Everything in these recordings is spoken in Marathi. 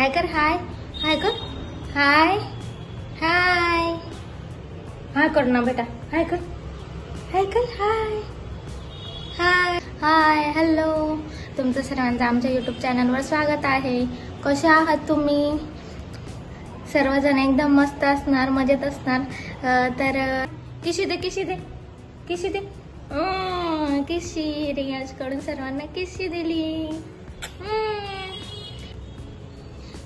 हाय कर, हाय हाय कर, हाय हाय हाय कर ना बेटा, हाय कर, हाय कर, हाय हाय हाय. हॅलो, तुमचं सर्वांचं आमच्या यूट्यूब चॅनलवर स्वागत आहे. कसे आहात तुम्ही? सर्वजण एकदम मस्त असणार, मजेत असणार. तर किशी दे, किशी दे, किशी दे. किशी रियाज कडून सर्वांना किशी दिली.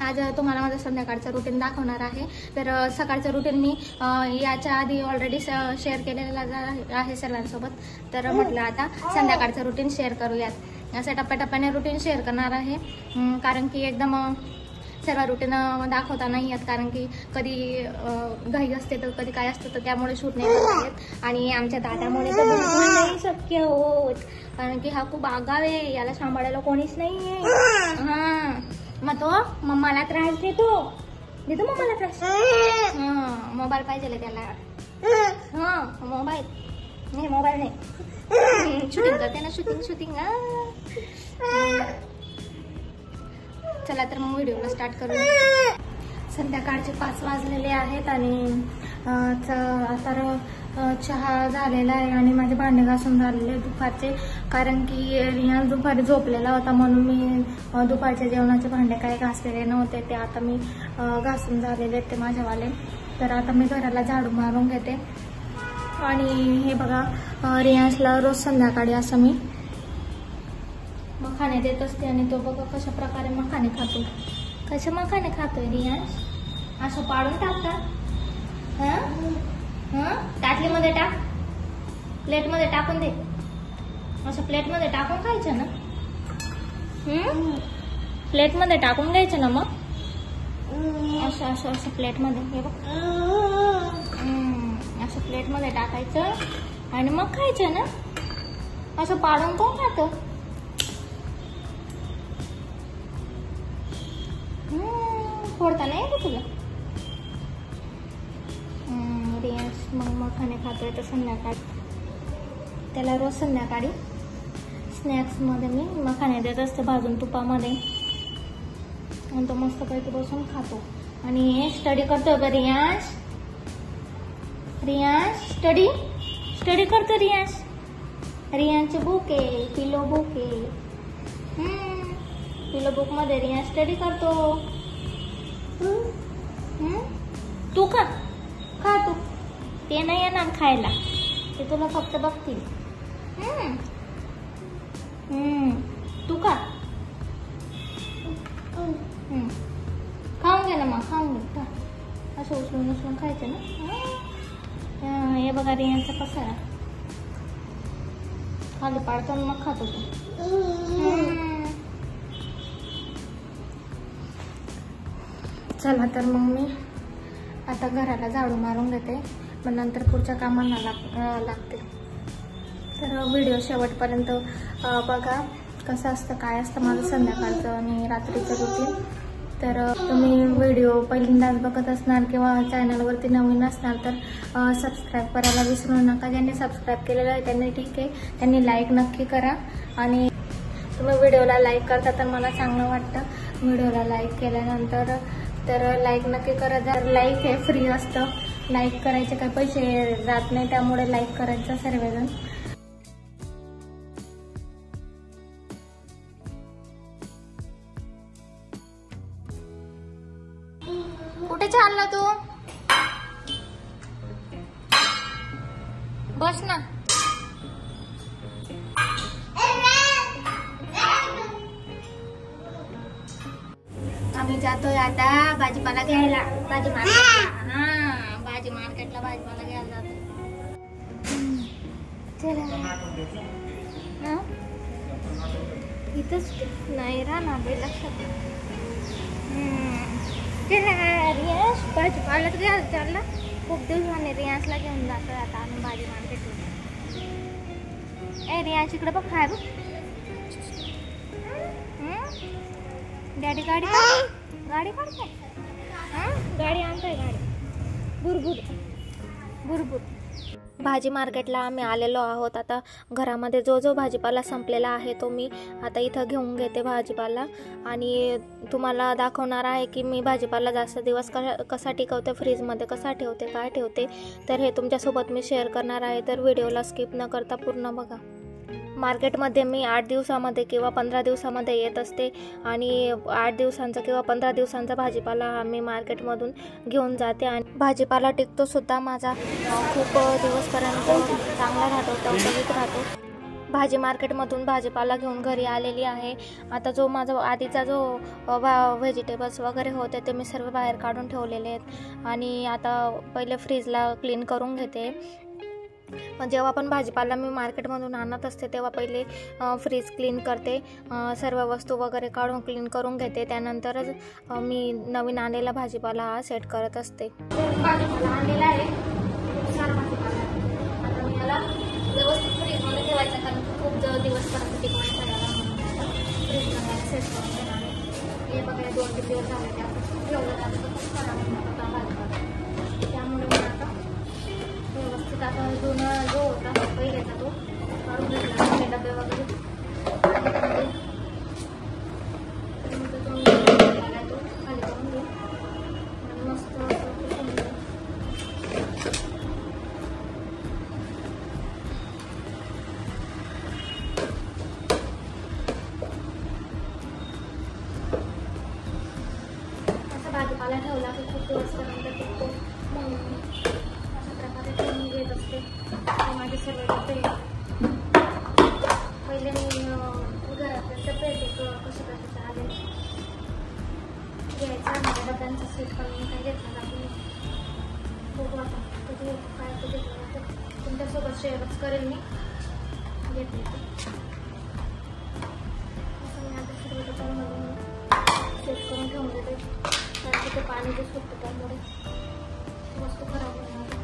आज तुम्हाला माझं संध्याकाळचं रुटीन दाखवणार आहे. तर सकाळचं रुटीन मी याच्या आधी ऑलरेडी शेअर केलेलं आहे सर्वांसोबत. तर म्हटलं आता संध्याकाळचं रुटीन शेअर करूयात. असं टप्प्याटप्प्याने रुटीन शेअर करणार आहे, कारण की एकदम सर्व रुटीन दाखवता नाही येत, कारण की कधी घाई असते तर कधी काय असतं, तर त्यामुळे शूट नाही करता येत. आणि आमच्या दादामुळे तर बिलकुल नाही शक्य होत, कारण की हा खूप आगाव आहे, याला सांभाळायला कोणीच नाही आहे. हा, मग तो मम्माला त्रास देतो मम्माला त्रास. मोबाईल पाहिजे त्याला. हा, मोबाईल नाही, मोबाईल नाही. शूटिंग करते ना, शूटिंग. चला तर मग व्हिडिओला स्टार्ट करू. संध्याकाळचे 5 वाजलेले आहेत आणि तर चहा झालेला आहे आणि माझे भांडे घासून झालेले दुपारचे, कारण की रियाज दुपारी झोपलेला होता, म्हणून मी दुपारच्या जेवणाचे भांडे काही घासलेले नव्हते, ते आता मी घासून झालेले आहेत ते माझ्यावाले. तर आता मी घराला झाडू मारून घेते. आणि हे बघा, रियाजला रोज संध्याकाळी असं मी मखाने देत असते, आणि तो बघा कशा प्रकारे मखाने खातो. कशा मखाने खातोय रियाज? असं पाडून टाकतात. ताटलीमध्ये टाक, प्लेटमध्ये टाकून दे. असं प्लेटमध्ये टाकून खायचं ना. प्लेटमध्ये टाकून घ्यायचं ना. मग असं असं असं प्लेटमध्ये, हे बघ, असं प्लेटमध्ये टाकायचं आणि मग खायचं ना. असं पाडून कोण खातं? फोडता नाही येत तुला? रियाज मग मखाने खातोय. तर संध्याकाळी त्याला रोज संध्याकाळी स्नॅक्समध्ये मी मखाने देत असते भाजून तुपामध्ये, आणि तो मस्तपैकी बसून खातो. आणि स्टडी करतोय का रियाज? रियाज स्टडी करतो. रियाजचे बुक आहे, पिलो बुक आहे. पिलो बुक मध्ये रियाज स्टडी करतो. तू खा तू, ते नाही येणार खायला, ते तुला फक्त बघतील. तू खा, खाऊन घे ना. मग खाऊन घे, असं उचलून खायचं ना. हे बघा रियांचा कसा आहे, खाली पाडतो मग खातो तो. चला तर मग मी आता घराला झाडू मारून घेते, मग नंतर पुढच्या कामांना लागते. तर व्हिडिओ शेवटपर्यंत बघा, कसं असतं काय असतं माझं संध्याकाळचं आणि रात्रीचं रुटीन. तर तुम्ही व्हिडिओ पहिल्यांदाच बघत असणार किंवा चॅनलवरती नवीन असणार तर सबस्क्राईब करायला विसरू नका. ज्यांनी सबस्क्राईब केलेलं आहे त्यांनी ठीक आहे, त्यांनी लाईक नक्की करा. आणि तुम्ही व्हिडिओला लाईक करता तर मला चांगलं वाटतं. व्हिडिओला लाईक केल्यानंतर तर लाईक नक्की करा. जर लाईक हे फ्री असतं, लाईक करायचे काही पैसे जात नाही, त्यामुळे लाईक करायचं सर्वजण. कुठे चालला तू? बस ना. आम्ही जातोय आता भाजीपाला घ्यायला, भाजी मार्केटला. भाजी मार्केटला भाजीपाला घ्यायला जातोय. इथंच नाही राहणार बे, लक्षात. रियाज भाजीपाला घ्यायला चालला. खूप दिवसाने रियाजला घेऊन जातोय आता आम्ही भाजी मार्केटला. रियाज इकडे बघ, काय बघ. डॅडी गाडी काढते. गाडी आणतोय, गाडी. बुरबुर. भाजी मार्केटला आम्ही आलेलो आहोत. आता घरामध्ये जो भाजीपाला संपलेला आहे तो मी आता इथं घेऊन घेते भाजीपाला, आणि तुम्हाला दाखवणार आहे की मी भाजीपाला जास्त दिवस कसा टिकवते, फ्रीजमध्ये कसा ठेवते, काय ठेवते, तर हे तुमच्यासोबत मी शेअर करणार आहे. तर व्हिडिओला स्किप न करता पूर्ण बघा. मार्केटमध्ये मी 8 दिवसामध्ये किंवा 15 दिवसामध्ये येत असते, आणि 8 दिवसांचा किंवा 15 दिवसांचा भाजीपाला आम्ही मार्केटमधून घेऊन जाते. आणि भाजीपाला टिकतो सुद्धा माझा खूप दिवसपर्यंत चांगला राहतो, टवटवीत राहतो. भाजी मार्केटमधून भाजीपाला घेऊन घरी आलेली आहे. आता जो माझा आधीचा जो व्हेजिटेबल्स वगैरे होते ते मी सर्व बाहेर काढून ठेवलेले आहेत, आणि आता पहिले फ्रीजला क्लीन करून घेते. जेव्हा पण भाजीपाला मी मार्केटमधून आणत असते तेव्हा पहिले फ्रीज क्लीन करते, सर्व वस्तू वगैरे काढून क्लीन करून घेते. त्यानंतरच मी नवीन आणलेला भाजीपाला सेट करत असते. भाजीपाला आणलेला आहे, छान भाजीपाला. आता मी याला व्यवस्थित फ्रीजमध्ये ठेवायचं, कारण खूप दिवसपर्यंत टिकवायचा फ्रीजमध्ये सेट करून घेणार आहे. हे बघा 2-3 दिवस झाले ते आपण ठेवलं जातं खूप खराब होता भाजीपाला. त्यामुळे मी आता व्यवस्थित आता जुना जो होता पहिलेचा तो काढून घेतला, डबे वगैरे खाली करून घेऊ आणि मस्त असा भाजीपाला ठेवला की खूप दिवसपर्यंत टिकतो. म्हणून घेत असते. माझे सर्व डबे पहिले मी घरातले डबे कसे कशाचे आले घ्यायचा, माझ्या डब्यांचा सेट करून काय घेतला आपण बघू आता कधी काय ते घेतलं तर तुमच्यासोबत शेअरच करेल मी घेतले ते. असं मी आता सर्व डब्यांमध्ये सेट करून ठेवून देते, कारण तिथे पाणी जे सुटतं त्यामुळे वस्तू खराब होणार.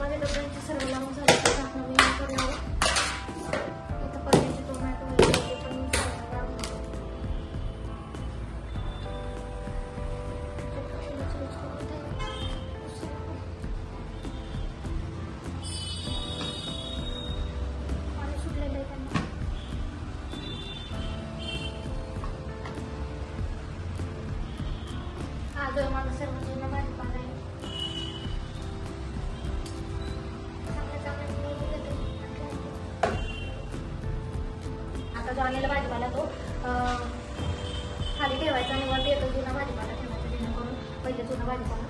माझ्या डब्यांची सर्व लावून झाली तर आपण करावं. आता पनीरची टोमॅटो वगैरे पण पाणी सुटलेलं आहे त्यांना. हा जो माझा सर्व जुना भाजीपाला आहे. जो आणलेला भाजीपाला तो खाली ठेवायचा आणि वरती येतो जुना भाजीपाला ठेवायचा, जेणेकरून पहिले जुना भाजीपाला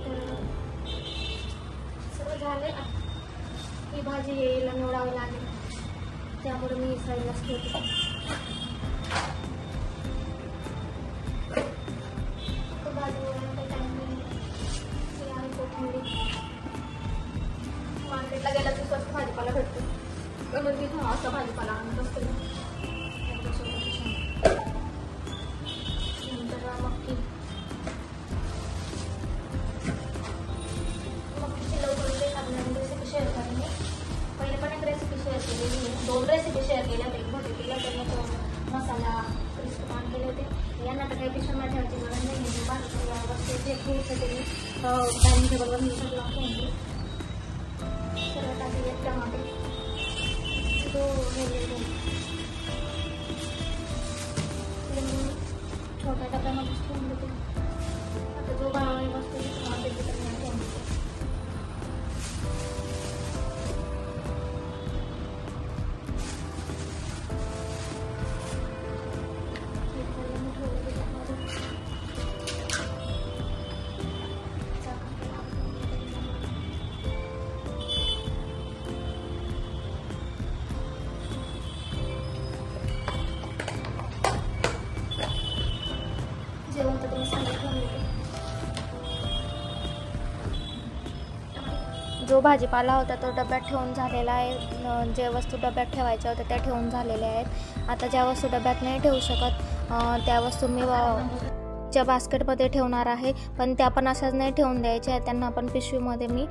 तर सगळं झाले. ही भाजी येईल निवडावी लागेल, त्यामुळे मी साईडलाच ठेवते. भाजी निवडायला टाइम आणि कोथिंबीर. मार्केटला गेला तर स्वस्त भाजीपाला भेटतो, पण मी तिथं असा भाजीपाला आणत असते. नंतर मक्कीची लवकर रेसिपी शेअर करेन मी. पहिले पण एक रेसिपी शेअर केलेली आहे, 2 रेसिपी शेअर केल्या होत्या. एक भजी केला, त्यांना मसाला क्रिस्प पान केले होते. यांना तर काही पिशव्या ठेवायची गरज नाही. बाकी जे फ्रूट्स आहे ते डायनिंग टेबलवर मी सगळं लावून सर्व टाकले. टमाटे तो छोट्या डब्यामध्ये ठेवून देते. आता जो भाव वस्तू जो भाजीपाला होता तो डब्यात ठेवून झालेला आहे. जे वस्तू डब्यात ठेवायच्या होत्या त्या ठेवून झालेल्या आहेत. आता ज्या वस्तू डब्यात नाही ठेवू शकत त्या वस्तू मी च्या बास्केटमध्ये ठेवणार आहे. पण त्या पण अशाच नाही ठेवून द्यायच्या, त्यांना आपण पिशवीमध्ये मी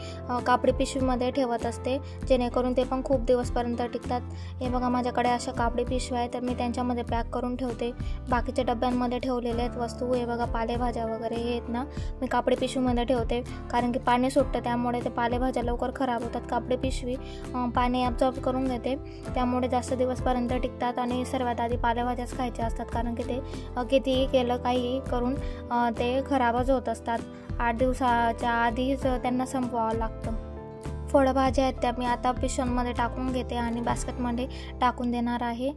कापडी पिशवीमध्ये ठेवत असते, जेणेकरून ते पण खूप दिवसपर्यंत टिकतात. हे बघा माझ्याकडे अशा कापडी पिशव्या आहेत, तर मी त्यांच्यामध्ये पॅक करून ठेवते. बाकीच्या डब्यांमध्ये ठेवलेले आहेत वस्तू, हे बघा पालेभाज्या वगैरे हे आहेत ना, मी कापडी पिशवीमध्ये ठेवते, कारण की पाणी सुटतं त्यामुळे ते पालेभाज्या लवकर खराब होतात. कापडी पिशवी पाणी ॲब्झॉर्ब करून घेते, त्यामुळे जास्त दिवसपर्यंत टिकतात. आणि सर्वात आधी पालेभाज्याच खायच्या असतात, कारण की ते कितीही केलं काहीही करून ते खराबच होत असतात. 8 दिवसाच्या आधीच त्यांना संपवावं लागतं. फळभाज्या आहेत त्या मी आता पिशव्यांमध्ये टाकून घेते आणि बास्केटमध्ये टाकून देणार आहे.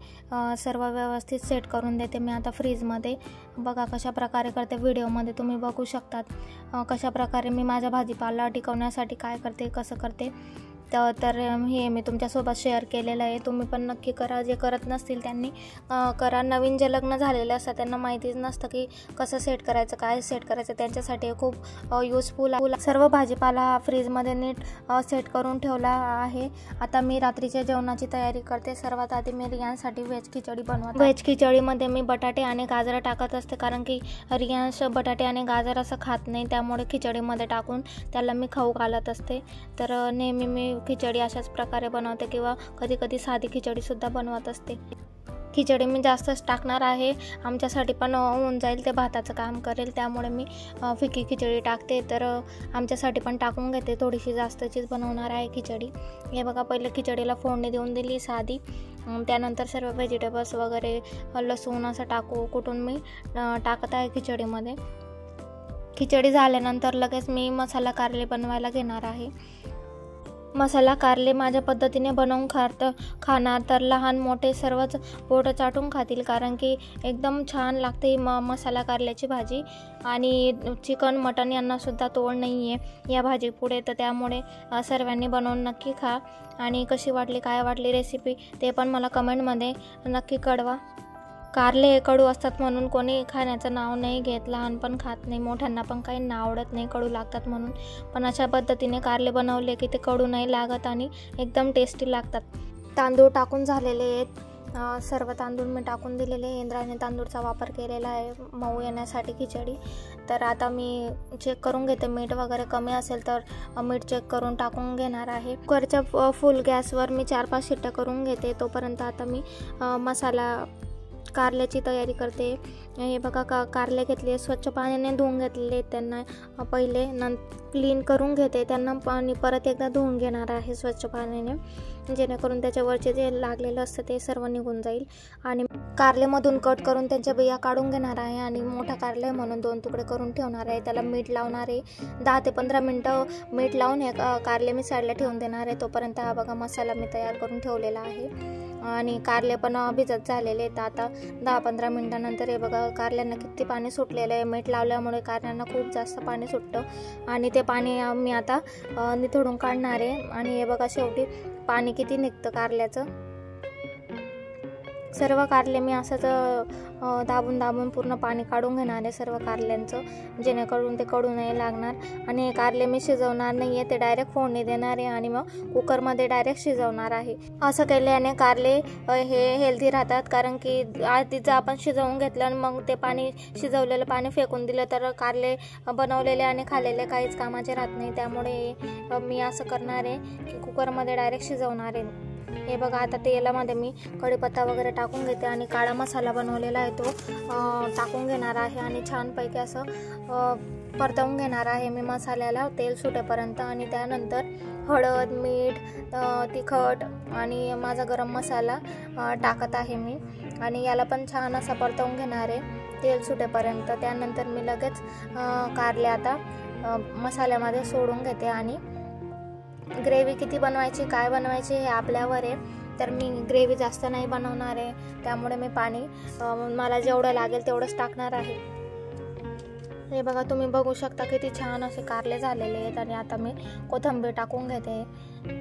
सर्व व्यवस्थित सेट करून देते मी आता फ्रीजमध्ये. बघा कशा प्रकारे करते, व्हिडिओमध्ये तुम्ही बघू शकतात कशा प्रकारे मी माझा भाजीपाला टिकवण्यासाठी काय करते, कसं करते. तर हे मी तुमच्यासोबत शेअर केलेलं आहे. तुम्ही पण नक्की करा, जे करत नसतील त्यांनी करा. नवीन जे लग्न झालेले असतात त्यांना माहितीच नसतं की कसं सेट करायचं, काय सेट करायचं, त्यांच्यासाठी खूप युजफुल आहे. सर्व भाजीपाला फ्रीजमध्ये नीट सेट करून ठेवला आहे. आता मी रात्रीच्या जेवणाची तयारी करते. सर्वात आधी मी रियांसाठी व्हेज खिचडी बनवते. व्हेज खिचडीमध्ये मी बटाटे आणि गाजर टाकत असते, कारण की रियांश बटाटे आणि गाजर असं खात नाही, त्यामुळे खिचडीमध्ये टाकून त्याला मी खाऊ घालत असते. तर नेहमी मी खिचडी अशाच प्रकारे बनवते, किंवा कधी कधी साधी खिचडीसुद्धा बनवत असते. खिचडी मी जास्तच टाकणार आहे, आमच्यासाठी पण होऊन जाईल, ते भाताचं काम करेल, त्यामुळे मी फिकी खिचडी टाकते. तर आमच्यासाठी पण टाकून घेते, थोडीशी जास्तचीच बनवणार आहे खिचडी. हे बघा पहिले खिचडीला फोडणी देऊन दिली साधी, त्यानंतर सर्व व्हेजिटेबल्स वगैरे लसूण असं कुटून मी टाकत आहे खिचडीमध्ये. खिचडी झाल्यानंतर लगेच मी मसाला कारले बनवायला घेणार आहे. मसाला कारले माझ्या पद्धतीने बनवून खाणार तर लहान मोठे सर्वच पोट चाटून खातील, कारण की एकदम छान लागते ही मसाला कारल्याची भाजी. आणि चिकन मटन यांनासुद्धा तोड नाही आहे या भाजी पुढे, तर त्यामुळे सर्वांनी बनवून नक्की खा. आणि कशी वाटली, काय वाटली रेसिपी ते पण मला कमेंटमध्ये नक्की कळवा. कारले हे कडू असतात म्हणून कोणी खाण्याचं नाव नाही घेत, लहान पण खात नाही, मोठ्यांना पण काही आवडत नाही, कडू लागतात म्हणून. पण अशा पद्धतीने कारले बनवले की ते कडू नाही लागत आणि एकदम टेस्टी लागतात. तांदूळ टाकून झालेले आहेत, सर्व तांदूळ मी टाकून दिलेले. इंद्रायणी तांदूळचा वापर केलेला आहे मऊ येण्यासाठी खिचडी. तर आता मी चेक करून घेते, मीठ वगैरे कमी असेल तर मीठ चेक करून टाकून घेणार आहे. कुकरच्या फुल गॅसवर मी 4-5 शिट्ट्या करून घेते. तोपर्यंत आता मी मसाला कारल्याची तयारी करते. हे बघा कारले घेतले, स्वच्छ पाण्याने धुवून घेतलेले, त्यांना पहिले क्लीन करून घेते, त्यांना पाणी परत एकदा धुवून घेणार आहे स्वच्छ पाण्याने, जेणेकरून त्याच्यावरचे जे लागलेलं असतं ते सर्व निघून जाईल. आणि कारलेमधून कट करून त्यांच्या बिया काढून घेणार आहे आणि मोठा कारले म्हणून 2 तुकडे करून ठेवणार आहे. त्याला मीठ लावणार आहे, 10 ते 15 मिनटं मीठ लावून हे कारले मी साईडला ठेवून देणार आहे. तोपर्यंत हा बघा मसाला मी तयार करून ठेवलेला आहे आणि कारले पण भिजत झालेले आहेत. आता 10-15 मिनटानंतर हे बघा कारल्यांना किती पाणी सुटलेलं आहे. मीठ लावल्यामुळे कारल्यांना खूप जास्त पाणी सुटतं आणि ते पाणी मी आता निथळून काढणार आहे. आणि हे बघा शेवटी पाणी किती निघतं कारल्याचं. सर्व कारले मी असंच दाबून पूर्ण पाणी काढून घेणार आहे सर्व कारल्यांचं, जेणेकरून ते कडू नाही लागणार. आणि हे कारले मी शिजवणार नाही आहे, ते डायरेक्ट फोडणी देणार आहे आणि मग कुकरमध्ये डायरेक्ट शिजवणार आहे. असं केल्याने कारले हे हेल्दी राहतात, कारण की आधीच आपण शिजवून घेतलं आणि मग ते पाणी शिजवलेलं पाणी फेकून दिलं तर कारले बनवलेले आणि खाल्लेले काहीच कामाचे राहत नाही. त्यामुळे मी असं करणार आहे की कुकरमध्ये डायरेक्ट शिजवणार आहे. हे बघा आता तेलामध्ये मी कढीपत्ता वगैरे टाकून घेते आणि काळा मसाला बनवलेला आहे तो टाकून घेणार आहे आणि छानपैकी असं परतवून घेणार आहे मी मसाल्याला तेल सुटेपर्यंत. आणि त्यानंतर हळद, मीठ, तिखट आणि माझा गरम मसाला टाकत आहे मी आणि याला पण छान असा परतवून घेणार आहे तेल सुटेपर्यंत. त्यानंतर मी लगेच कारले आता मसाल्यामध्ये सोडून घेते. आणि ग्रेव्ही किती बनवायची, काय बनवायची हे आपल्यावर आहे. तर मी ग्रेव्ही जास्त नाही बनवणार आहे, त्यामुळे मी पाणी मला जेवढं लागेल तेवढंच टाकणार आहे. हे बघा तुम्ही बघू शकता किती छान असे कारले झालेले आहेत. आणि आता मी कोथिंबीर टाकून घेते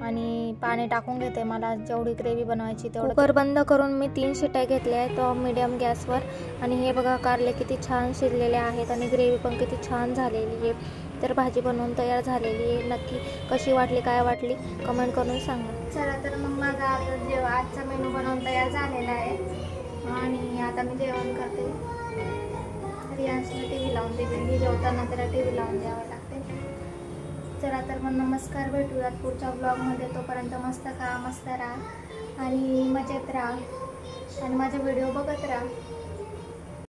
आणि पाणी टाकून घेते, मला जेवढी ग्रेव्ही बनवायची तेवढं. कुकर बंद करून मी 3 शिट्ट्या घेतल्या आहेत मीडियम गॅसवर. आणि हे बघा कारले किती छान शिजलेले आहेत आणि ग्रेव्ही पण किती छान झालेली आहे. तर भाजी बनवून तयार झालेली आहे. नक्की कशी वाटली, काय वाटली, कमेंट करून सांगा. चला तर मग माझा आता आजचा मेनू बनवून तयार झालेला आहे आणि आता मी जेवण करते. रियांशला TV लावून दिली, मी जेवताना त्याला TV लावून द्यावं लागते. चला तर मग नमस्कार, भेटूयात पुढच्या ब्लॉगमध्ये. तोपर्यंत मस्त खा, मस्त राहा आणि मजेत राहा आणि माझे व्हिडिओ बघत राहा.